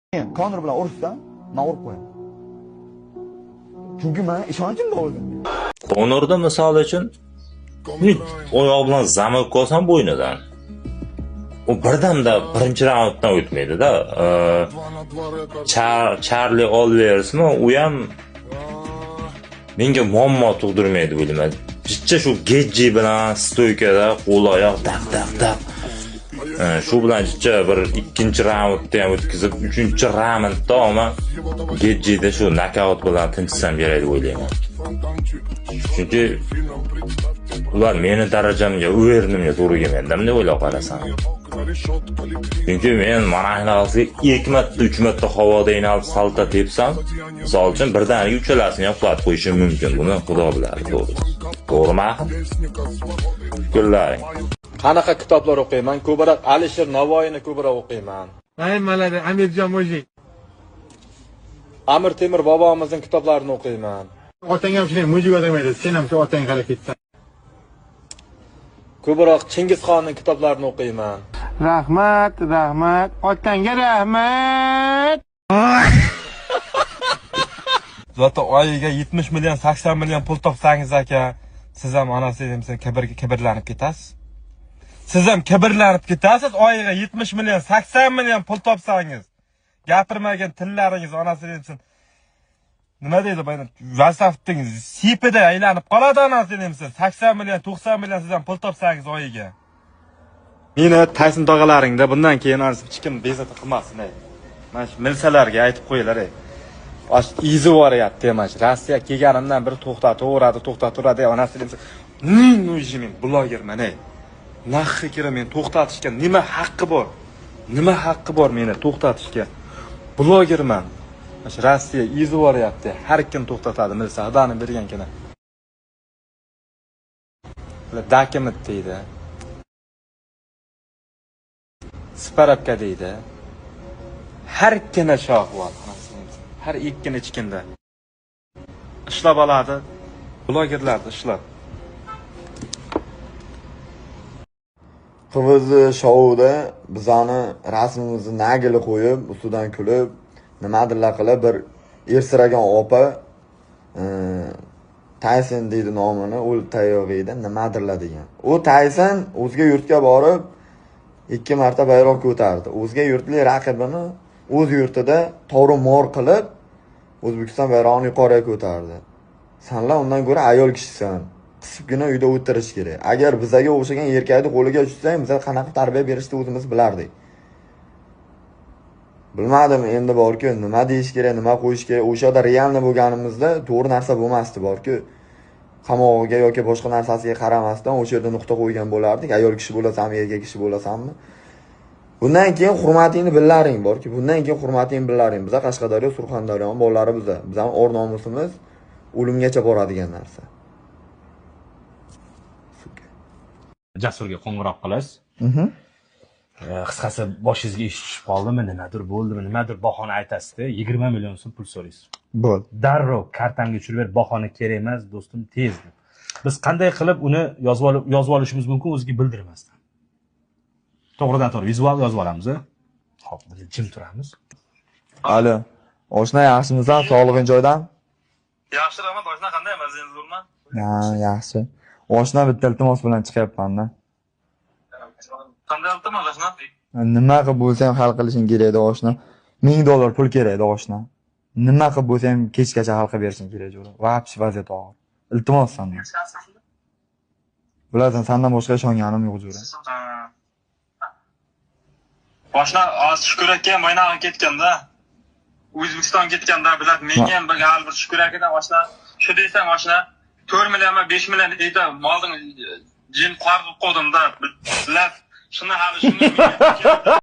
Konor bilan urishsa, men urib qo'yaman. Chunki men ishonchim bor o'zimga. Konorda misol uchun oyoq bilan zamok olsam bo'ynidan. U birdamda birinchi raunddan o'tmaydi-da. Charli Oliversmi, u ham menga muammo tug'dirmaydi o'ylayman. Bitta shu Gedji bilan stoykada qo'l oyoq daq. Shu bilan bitta bir ikkinchi raundda ham o'tkazib, uchinchi raundda ama Gedjida shu nokaut bilan tinchsam kerak deb o'ylayman. Chunki ular meni darajamga, o'rnimga to'g'ri kelmaydi deb o'ylab qarasam. Chunki men mana shunaqa 2 marta, 3 marta havoda inalib salta tepsam, misol uchun birdaniga uchalasini ham qilib qo'yishim mumkin. Buni Xudo biladi, to'g'ri. To'g'rimi? Kullaring. Qanaqa kitoblar o'qiyman? Ko'proq Alisher Navoiyni ko'proq o'qiyman. Aymalari Amirjon Mo'jik. Amir Temur bobomizning kitoblarini o'qiyman. Otang ham shunday Mo'jik odam edi. Sen ham shu otang qarab ketsan. Ko'proq Chingizxonning kitoblarini o'qiyman. Rahmat. Otangga rahmat. Zo'ta oyiga 70 million, 80 million pul topsangiz aka, siz ham onasi demsa kibrlanib ketasiz. Siz ham kibrlanib ketasiz, oyiga 70 million, 80 million pul topsangiz. Gapirmagan tillaringiz onasi demsin. Nima deydi bu? WhatsAppning sipida aylanib qoladi onasi demsin. 80 million, 90 million siz ham pul topsangiz oyiga. Meni Tayson tog'alaringda bundan keyin hech kim bezovta qilmasin. Mana shu milsalarga aytib qo'yinglar. Izi boryapti emash. Rossiya kelganimdan bir to'xtatadi, onasi demsin. Men blogerman. Naxi kira meni to'xtatishga nima haqqi bor? Nima haqqi bor meni to'xtatishga? Blogerman. Mana Rossiya izi boryapti. Har kim to'xtatadi, milsa xudoni bergankina. Document deydi. Sparapka deydi. Har ikkina shohvot. Har ikkini ichkinda. Ishlab oladi. Blogerlarni ishlab. QVZ shouda bizani rasmimizni nagili qo'yib, ustidan kulib, nimadirlar qilib bir ersiragan opa Tayson deydi nomini, u tayog'ida nimadirlar degan. U Tayson o'zga yurtga borib 2 marta bayroq ko'tardi. O'zga yurtli raqibini o'z yurtida tor-mor qilib O'zbekiston bayrog'ini yuqoriga ko'tardi. Senlar undan ko'ra ayol kishisan. Qisibgina uyda o'tirish kerak. Agar bizaga o'xshagan erkakni qo'liga tushsang, biz qanaqa tarbiya berishni o'zimiz bilardik. Bilmadim, endi borku, nima deyish kerak, nima qo'yish kerak. O'sha yerda realni bo'lganimizda to'g'ri narsa bo'lmasdi, borku. Qamog'iga yoki boshqa narsasiga qaramasdan o'sha yerda nuqta qo'ygan bo'lardik. Ayol kishi bo'lasanmi, erkak kishi bo'lasanmi? Bundan keyin hurmatingni billaring borki, bundan keyin hurmatingni billaring. Biz Qashqadaryo, Surxondaryo bolalari biz. Bizning o'r nomusimiz o'limgacha boradigan narsa. Jasurga qo'ng'iroq qilasiz. Qisqasi boshingizga ish tushib qoldimi, nimadir bo'ldimi, nimadir bahona aytasiz-da, 20 million so'm pul so'raysiz. Bo'l. Darrov kartamga tushirib ber, bahona kerak emas, do'stim, tez. Biz qanday qilib uni yozib olishimiz mumkin o'ziga bildirmasdan. To'g'ridan-to'g'ri vizual yozib olamiz. Xo'p, biz jim turamiz. Alo. Oshna yaxshimisan? Sog'lig'ing joyidan? Yaxshi, rahmat. Oshna qanday? Mazingiz zo'rmi? Ha, yaxshi. Oshna bitta iltimos bilan chiqyapman-da. Qanday iltimos oshna? Nima qilib bo'lsa ham hal qilishing kerak edi oshna. $1000 pul kerak edi oshna. Nima qilib bo'lsa ham kechgacha hal qilib berishing kerak jo'ra. Vaqt vaziyat og'ir. Iltimos sendan. Bilasan, sendan boshqa ishonganim yo'q jo'ra. Oshna shukur aka maynaga ketganda, O'zbekiston ketganda bilat menga ham bir gal bir shukur akadan oshna. Shu desam oshna 4 million va 5 million deydi, molding jin qarz qo'ydimda. Bilat shuni hali shuni